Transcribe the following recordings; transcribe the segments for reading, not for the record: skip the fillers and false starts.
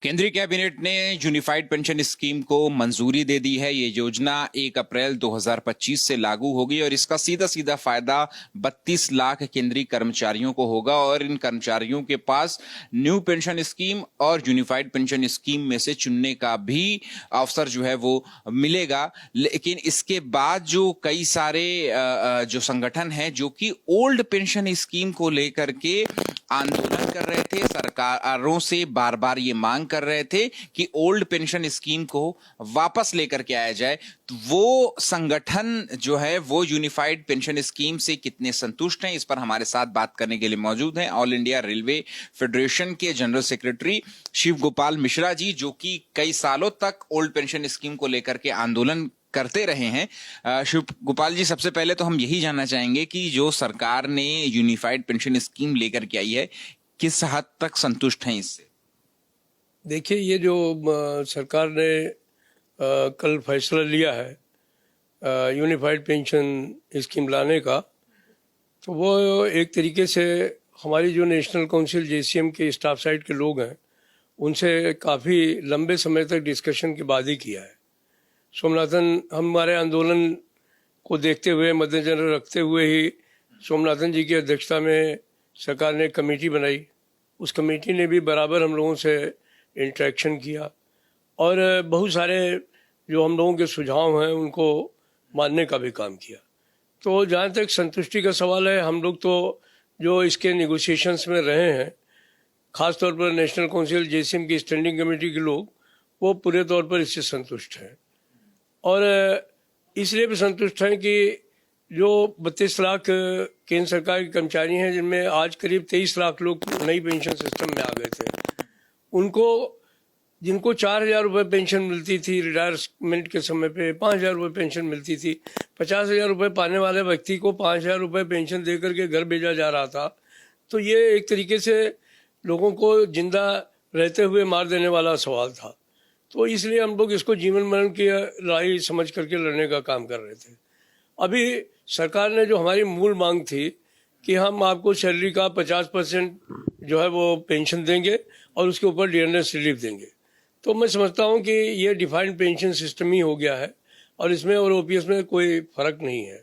केंद्रीय कैबिनेट ने unified pension scheme को मंजूरी दे दी है। ये योजना 1 अप्रैल 2025 से लागू होगी और इसका सीधा सीधा फायदा 32 लाख केंद्रीय कर्मचारियों को होगा और इन कर्मचारियों के पास न्यू पेंशन स्कीम और यूनिफाइड पेंशन स्कीम में से चुनने का भी अवसर जो है वो मिलेगा। लेकिन इसके बाद जो कई सारे जो संगठन हैं जो कि ओल्ड पेंशन स्कीम को लेकर के आंदोलन कर रहे थे, सरकारों से बार बार ये मांग कर रहे थे कि ओल्ड पेंशन स्कीम को वापस लेकर के आया जाए, तो वो संगठन जो है वो यूनिफाइड पेंशन स्कीम से कितने संतुष्ट हैं, इस पर हमारे साथ बात करने के लिए मौजूद हैं ऑल इंडिया रेलवे फेडरेशन के जनरल सेक्रेटरी शिव गोपाल मिश्रा जी, जो कि कई सालों तक ओल्ड पेंशन स्कीम को लेकर के आंदोलन करते रहे हैं। शिव गोपाल जी, सबसे पहले तो हम यही जानना चाहेंगे कि जो सरकार ने यूनिफाइड पेंशन स्कीम लेकर के आई है, किस हद तक संतुष्ट हैं इससे? देखिए, ये जो सरकार ने कल फैसला लिया है यूनिफाइड पेंशन स्कीम लाने का, तो वो एक तरीके से हमारी जो नेशनल काउंसिल जेसीएम के स्टाफ साइड के लोग हैं उनसे काफ़ी लंबे समय तक डिस्कशन के बाद ही किया है। सोमनाथन, हमारे आंदोलन को देखते हुए, मद्देनजर रखते हुए ही सोमनाथन जी की अध्यक्षता में सरकार ने कमेटी बनाई। उस कमेटी ने भी बराबर हम लोगों से इंटरेक्शन किया और बहुत सारे जो हम लोगों के सुझाव हैं उनको मानने का भी काम किया। तो जहाँ तक संतुष्टि का सवाल है, हम लोग तो जो इसके नेगोशिएशंस में रहे हैं, ख़ास तौर पर नेशनल काउंसिल जेसीएम की स्टैंडिंग कमेटी के लोग, वो पूरे तौर पर इससे संतुष्ट हैं और इसलिए भी संतुष्ट हैं कि जो 32 लाख केंद्र सरकार के कर्मचारी हैं, जिनमें आज करीब 23 लाख लोग नई पेंशन सिस्टम में आ गए थे, उनको जिनको 4,000 रुपये पेंशन मिलती थी रिटायरमेंट के समय पे, 5,000 रुपये पेंशन मिलती थी, 50,000 रुपये पाने वाले व्यक्ति को 5,000 रुपये पेंशन दे करके घर भेजा जा रहा था। तो ये एक तरीके से लोगों को जिंदा रहते हुए मार देने वाला सवाल था। तो इसलिए हम लोग इसको जीवन मरण की लड़ाई समझ करके लड़ने का काम कर रहे थे। अभी सरकार ने जो हमारी मूल मांग थी कि हम आपको सैलरी का 50% जो है वो पेंशन देंगे और उसके ऊपर डीएनएस रिलीफ देंगे, तो मैं समझता हूँ कि ये डिफाइंड पेंशन सिस्टम ही हो गया है और इसमें और ओपीएस में कोई फर्क नहीं है।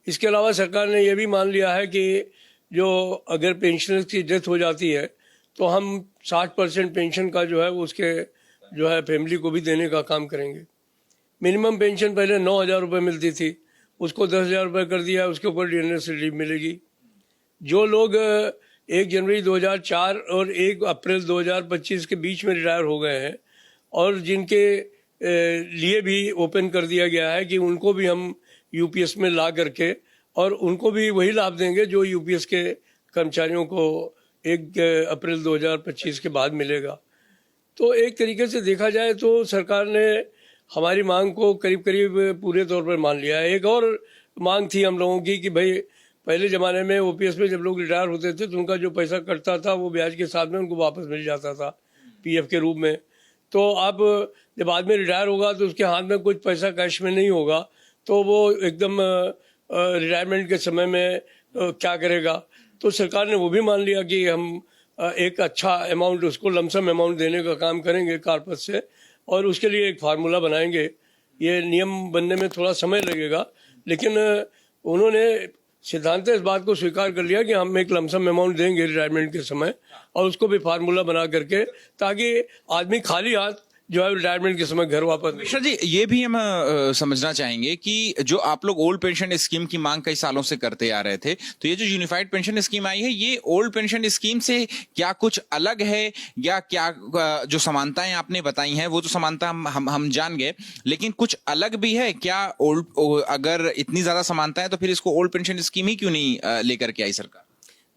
इसके अलावा सरकार ने यह भी मान लिया है कि जो अगर पेंशनर्स की डेथ हो जाती है तो हम 60% पेंशन का जो है उसके जो है फैमिली को भी देने का काम करेंगे। मिनिमम पेंशन पहले 9,000 रुपये मिलती थी, उसको 10,000 रुपये कर दिया, उसके ऊपर डीएनएस रिलीफ मिलेगी। जो लोग 1 जनवरी 2004 और 1 अप्रैल 2025 के बीच में रिटायर हो गए हैं और जिनके लिए भी ओपन कर दिया गया है कि उनको भी हम यूपीएस में ला करके और उनको भी वही लाभ देंगे जो यूपीएस के कर्मचारियों को 1 अप्रैल 2025 के बाद मिलेगा। तो एक तरीके से देखा जाए तो सरकार ने हमारी मांग को करीब करीब पूरे तौर पर मान लिया है। एक और मांग थी हम लोगों की कि भाई पहले ज़माने में ओपीएस में जब लोग रिटायर होते थे तो उनका जो पैसा कटता था वो ब्याज के साथ में उनको वापस मिल जाता था पीएफ के रूप में। तो अब जब आदमी रिटायर होगा तो उसके हाथ में कुछ पैसा कैश में नहीं होगा, तो वो एकदम रिटायरमेंट के समय में क्या करेगा। तो सरकार ने वो भी मान लिया कि हम एक अच्छा अमाउंट उसको लमसम अमाउंट देने का काम करेंगे कारपत से और उसके लिए एक फार्मूला बनाएंगे। ये नियम बनने में थोड़ा समय लगेगा, लेकिन उन्होंने सिद्धांत इस बात को स्वीकार कर लिया कि हम एक लमसम अमाउंट देंगे रिटायरमेंट के समय और उसको भी फार्मूला बना करके, ताकि आदमी खाली हाथ जो है रिटायरमेंट के समय घर वापस। मिश्रा जी, ये भी हम समझना चाहेंगे कि जो आप लोग ओल्ड पेंशन स्कीम की मांग कई सालों से करते आ रहे थे, तो ये जो यूनिफाइड पेंशन स्कीम आई है, ये ओल्ड पेंशन स्कीम से क्या कुछ अलग है या क्या जो समानताएं आपने बताई हैं वो तो समानता हम जान गए, लेकिन कुछ अलग भी है क्या? अगर इतनी ज्यादा समानता है तो फिर इसको ओल्ड पेंशन स्कीम ही क्यों नहीं लेकर के आई सरकार?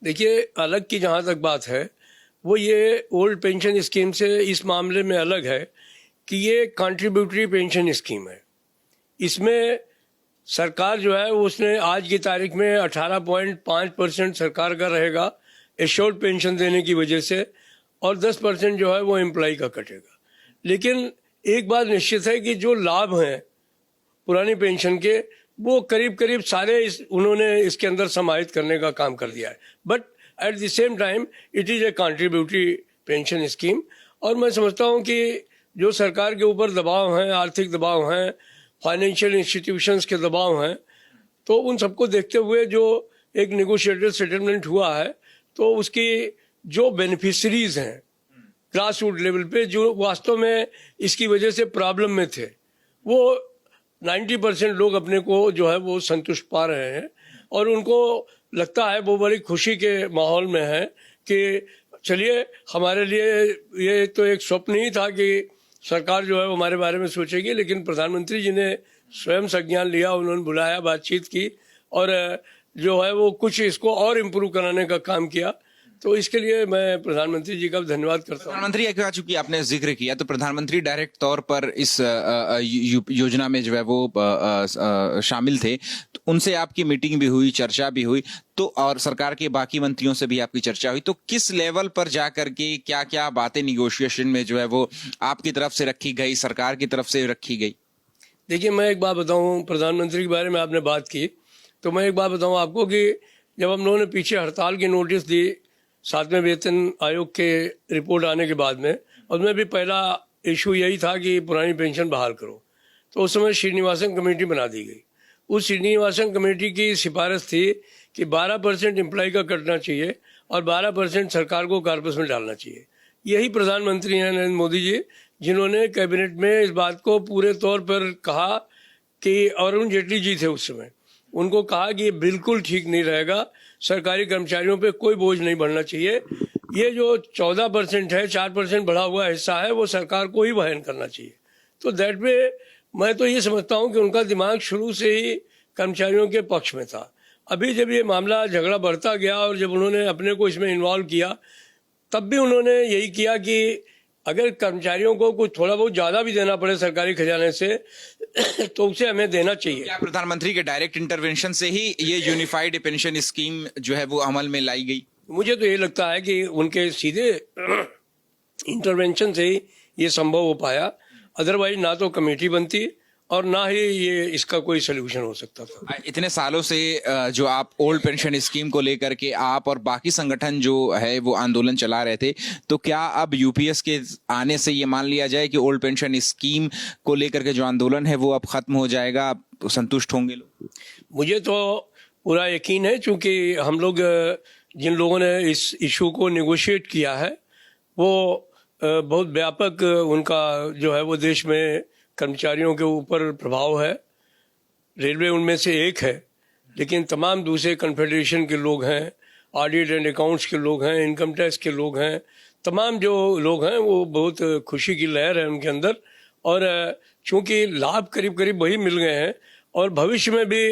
देखिए, अलग की जहाँ तक बात है वो ये ओल्ड पेंशन स्कीम से इस मामले में अलग है कि ये कंट्रीब्यूटरी पेंशन स्कीम है। इसमें सरकार जो है उसने आज की तारीख में 18.5% सरकार का रहेगा एश्योर्ड पेंशन देने की वजह से और 10% जो है वो एम्प्लॉय का कटेगा। लेकिन एक बात निश्चित है कि जो लाभ हैं पुरानी पेंशन के वो करीब करीब सारे उन्होंने इसके अंदर समाहित करने का काम कर दिया है। But at the same time it is a contributory pension scheme और मैं समझता हूँ कि जो सरकार के ऊपर दबाव हैं, आर्थिक दबाव हैं, फाइनेंशियल इंस्टीट्यूशंस के दबाव हैं, तो उन सबको देखते हुए जो एक नेगोशिएटेड सेटलमेंट हुआ है, तो उसकी जो बेनिफिशरीज हैं ग्रास रूट लेवल पे, जो वास्तव में इसकी वजह से प्रॉब्लम में थे, वो 90% लोग अपने को जो है वो संतुष्ट पा रहे हैं और उनको लगता है, वो बड़ी खुशी के माहौल में है कि चलिए, हमारे लिए ये तो एक स्वप्न ही था कि सरकार जो है वो हमारे बारे में सोचेगी, लेकिन प्रधानमंत्री जी ने स्वयं संज्ञान लिया, उन्होंने बुलाया, बातचीत की और जो है वो कुछ इसको और इम्प्रूव कराने का काम किया। तो इसके लिए मैं प्रधानमंत्री जी का धन्यवाद करता हूँ। प्रधानमंत्री चूंकि आपने जिक्र किया, तो प्रधानमंत्री डायरेक्ट तौर पर इस योजना में जो है वो शामिल थे, तो उनसे आपकी मीटिंग भी हुई, चर्चा भी हुई, तो और सरकार के बाकी मंत्रियों से भी आपकी चर्चा हुई, तो किस लेवल पर जा करके क्या क्या बातें निगोशिएशन में जो है वो आपकी तरफ से रखी गई, सरकार की तरफ से रखी गई? देखिए, मैं एक बात बताऊं, प्रधानमंत्री के बारे में आपने बात की, तो मैं एक बात बताऊं आपको कि जब हम लोगों ने पीछे हड़ताल की नोटिस दी 7वें वेतन आयोग के रिपोर्ट आने के बाद में, उसमें भी पहला इशू यही था कि पुरानी पेंशन बहाल करो, तो उस समय श्रीनिवासन कमेटी बना दी गई। उस श्रीनिवासन कमेटी की सिफारिश थी कि 12% एम्प्लॉय का कटना चाहिए और 12% सरकार को कॉर्पस में डालना चाहिए। यही प्रधानमंत्री हैं नरेंद्र मोदी जी, जिन्होंने कैबिनेट में इस बात को पूरे तौर पर कहा कि अरुण जेटली जी थे उस समय, उनको कहा कि ये बिल्कुल ठीक नहीं रहेगा, सरकारी कर्मचारियों पे कोई बोझ नहीं बढ़ना चाहिए, ये जो 14% है, 4% बढ़ा हुआ हिस्सा है, वो सरकार को ही वहन करना चाहिए। तो दैट वे मैं तो ये समझता हूँ कि उनका दिमाग शुरू से ही कर्मचारियों के पक्ष में था। अभी जब ये मामला झगड़ा बढ़ता गया और जब उन्होंने अपने को इसमें इन्वॉल्व किया, तब भी उन्होंने यही किया कि अगर कर्मचारियों को कुछ थोड़ा बहुत ज़्यादा भी देना पड़े सरकारी खजाने से तो उसे हमें देना चाहिए। क्या प्रधानमंत्री के डायरेक्ट इंटरवेंशन से ही ये यूनिफाइड पेंशन स्कीम जो है वो अमल में लाई गई? मुझे तो ये लगता है कि उनके सीधे इंटरवेंशन से ही ये संभव हो पाया, अदरवाइज ना तो कमेटी बनती और ना ही ये इसका कोई सोल्यूशन हो सकता था। इतने सालों से जो आप ओल्ड पेंशन स्कीम को लेकर के आप और बाकी संगठन जो है वो आंदोलन चला रहे थे, तो क्या अब यूपीएस के आने से ये मान लिया जाए कि ओल्ड पेंशन स्कीम को लेकर के जो आंदोलन है वो अब खत्म हो जाएगा, आप संतुष्ट होंगे लोग? मुझे तो पूरा यकीन है, क्योंकि हम लोग जिन लोगों ने इस इशू को नेगोशिएट किया है वो बहुत व्यापक उनका जो है वो देश में कर्मचारियों के ऊपर प्रभाव है। रेलवे उनमें से एक है, लेकिन तमाम दूसरे कन्फेडरेशन के लोग हैं, ऑडिट एंड अकाउंट्स के लोग हैं, इनकम टैक्स के लोग हैं, तमाम जो लोग हैं वो बहुत खुशी की लहर है उनके अंदर। और चूंकि लाभ करीब करीब वही मिल गए हैं और भविष्य में भी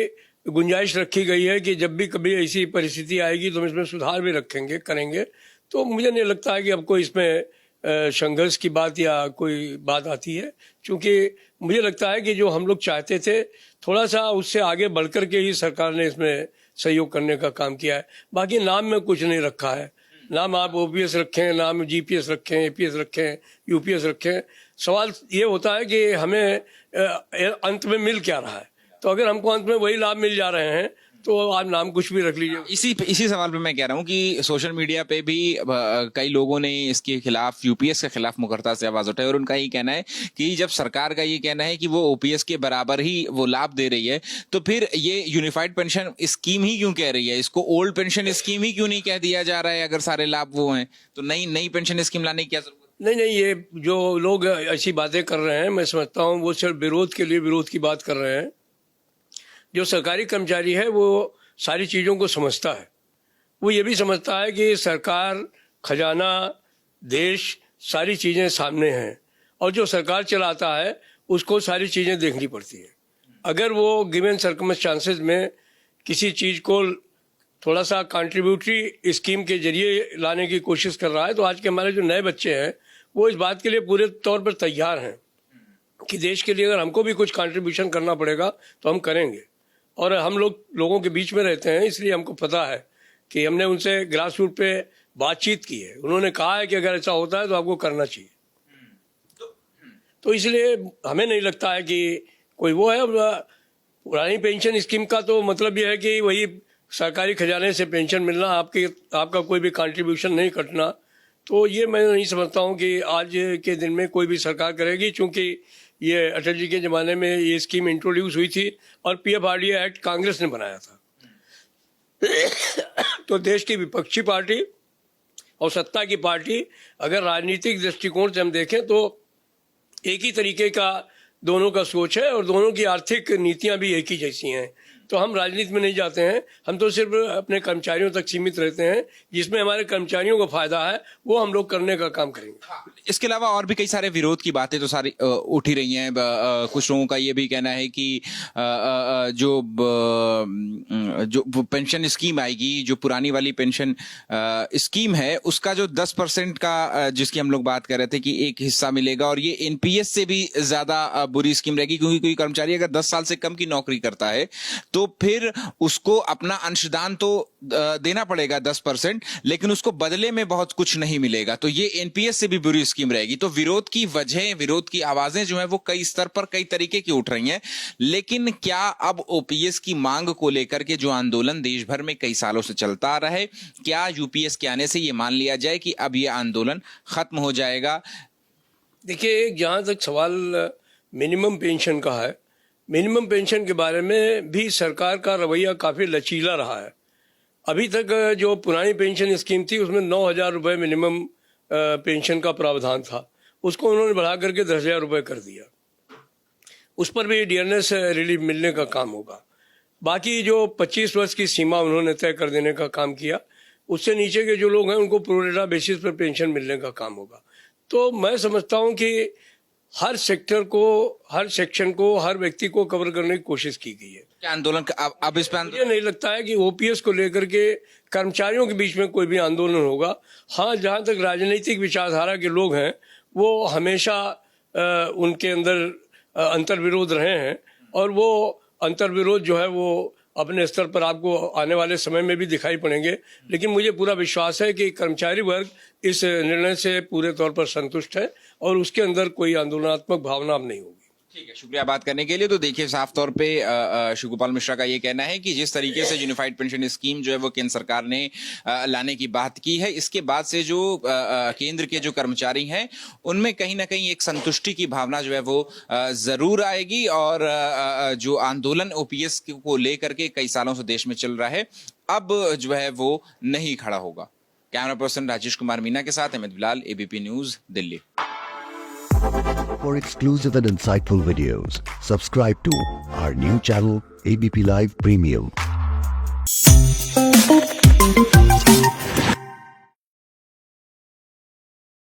गुंजाइश रखी गई है कि जब भी कभी ऐसी परिस्थिति आएगी तो हम इसमें सुधार भी करेंगे। तो मुझे नहीं लगता है कि अब कोई इसमें संघर्ष की बात या कोई बात आती है, क्योंकि मुझे लगता है कि जो हम लोग चाहते थे थोड़ा सा उससे आगे बढ़कर के ही सरकार ने इसमें सहयोग करने का काम किया है। बाकी नाम में कुछ नहीं रखा है, नाम आप ओपीएस रखें, नाम जीपीएस रखें, एपीएस रखें, यूपीएस रखें, सवाल ये होता है कि हमें अंत में मिल क्या रहा है। तो अगर हमको अंत में वही लाभ मिल जा रहे हैं तो आप नाम कुछ भी रख लीजिए। इसी सवाल पे मैं कह रहा हूँ कि सोशल मीडिया पे भी कई लोगों ने इसके खिलाफ, यूपीएस के खिलाफ मुखरता से आवाज उठाई और उनका ये कहना है कि जब सरकार का ये कहना है कि वो ओपीएस के बराबर ही वो लाभ दे रही है, तो फिर ये यूनिफाइड पेंशन स्कीम ही क्यों कह रही है? इसको ओल्ड पेंशन स्कीम ही क्यों नहीं कह दिया जा रहा है? अगर सारे लाभ वो हैं तो नई पेंशन स्कीम लाने की क्या जरूरत? नहीं, ये जो लोग ऐसी बातें कर रहे हैं, मैं समझता हूँ वो सिर्फ विरोध के लिए विरोध की बात कर रहे हैं। जो सरकारी कर्मचारी है वो सारी चीज़ों को समझता है, वो ये भी समझता है कि सरकार, खजाना, देश, सारी चीज़ें सामने हैं और जो सरकार चलाता है उसको सारी चीज़ें देखनी पड़ती है। अगर वो गिवन सर्कमस्टांसेस में किसी चीज़ को थोड़ा सा कंट्रीब्यूटरी स्कीम के जरिए लाने की कोशिश कर रहा है, तो आज के हमारे जो नए बच्चे हैं वो इस बात के लिए पूरे तौर पर तैयार हैं कि देश के लिए अगर हमको भी कुछ कंट्रीब्यूशन करना पड़ेगा तो हम करेंगे। और हम लोगों के बीच में रहते हैं, इसलिए हमको पता है कि हमने उनसे ग्रास रूट पे बातचीत की है। उन्होंने कहा है कि अगर ऐसा होता है तो आपको करना चाहिए। तो इसलिए हमें नहीं लगता है कि कोई वो है। पुरानी पेंशन स्कीम का तो मतलब ये है कि वही सरकारी खजाने से पेंशन मिलना, आपका कोई भी कंट्रीब्यूशन नहीं कटना, तो ये मैं नहीं समझता हूँ कि आज के दिन में कोई भी सरकार करेगी, चूंकि ये अटल जी के ज़माने में ये स्कीम इंट्रोड्यूस हुई थी और PFRDA एक्ट कांग्रेस ने बनाया था। तो देश की विपक्षी पार्टी और सत्ता की पार्टी, अगर राजनीतिक दृष्टिकोण से हम देखें तो एक ही तरीके का दोनों का सोच है और दोनों की आर्थिक नीतियां भी एक ही जैसी हैं। तो हम राजनीति में नहीं जाते हैं, हम तो सिर्फ अपने कर्मचारियों तक सीमित रहते हैं। जिसमें हमारे कर्मचारियों को फायदा है वो हम लोग करने का काम करेंगे। इसके अलावा और भी कई सारे विरोध की बातें तो सारी उठ ही रही हैं। कुछ लोगों का ये भी कहना है कि जो पेंशन स्कीम आएगी, जो पुरानी वाली पेंशन स्कीम है, उसका जो 10% का जिसकी हम लोग बात कर रहे थे कि एक हिस्सा मिलेगा, और ये NPS से भी ज्यादा बुरी स्कीम रहेगी, क्योंकि कोई कर्मचारी अगर 10 साल से कम की नौकरी करता है तो फिर उसको अपना अंशदान तो देना पड़ेगा 10%, लेकिन उसको बदले में बहुत कुछ नहीं मिलेगा। तो ये NPS से भी बुरी स्कीम रहेगी। तो विरोध की वजह, विरोध की आवाजें जो है वो कई स्तर पर कई तरीके की उठ रही हैं। लेकिन क्या अब OPS की मांग को लेकर के जो आंदोलन देश भर में कई सालों से चलता आ रहा है, क्या UPS के आने से ये मान लिया जाए कि अब ये आंदोलन खत्म हो जाएगा? देखिए, जहाँ तक सवाल मिनिमम पेंशन का है, मिनिमम पेंशन के बारे में भी सरकार का रवैया काफ़ी लचीला रहा है। अभी तक जो पुरानी पेंशन स्कीम थी उसमें 9,000 रुपये मिनिमम पेंशन का प्रावधान था, उसको उन्होंने बढ़ा करके 10,000 रुपये कर दिया। उस पर भी डियरनेस रिलीफ मिलने का काम होगा। बाकी जो 25 वर्ष की सीमा उन्होंने तय कर देने का काम किया, उससे नीचे के जो लोग हैं उनको प्रोरेटा बेसिस पर पेंशन मिलने का काम होगा। तो मैं समझता हूँ कि हर सेक्टर को, हर सेक्शन को, हर व्यक्ति को कवर करने की कोशिश की गई है। क्या आंदोलन अब इस पर मुझे नहीं लगता है कि OPS को लेकर के कर्मचारियों के बीच में कोई भी आंदोलन होगा। हाँ, जहाँ तक राजनीतिक विचारधारा के लोग हैं वो हमेशा उनके अंदर अंतर्विरोध रहे हैं, और वो अंतर्विरोध जो है वो अपने स्तर पर आपको आने वाले समय में भी दिखाई पड़ेंगे। लेकिन मुझे पूरा विश्वास है कि कर्मचारी वर्ग इस निर्णय से पूरे तौर पर संतुष्ट है और उसके अंदर कोई आंदोलनात्मक भावना अब नहीं होगी। ठीक है, शुक्रिया बात करने के लिए। तो देखिए, साफ तौर पे शिवगोपाल मिश्रा का ये कहना है कि जिस तरीके से यूनिफाइड पेंशन स्कीम जो है वो केंद्र सरकार ने लाने की बात की है, इसके बाद से जो केंद्र के जो कर्मचारी हैं उनमें कहीं ना कहीं एक संतुष्टि की भावना जो है वो जरूर आएगी, और जो आंदोलन OPS को लेकर के कई सालों से देश में चल रहा है अब जो है वो नहीं खड़ा होगा। कैमरा पर्सन राजेश कुमार मीना के साथ Amit Bilal, ABP news, Delhi. For exclusive and insightful videos, subscribe to our new channel ABP Live Premium.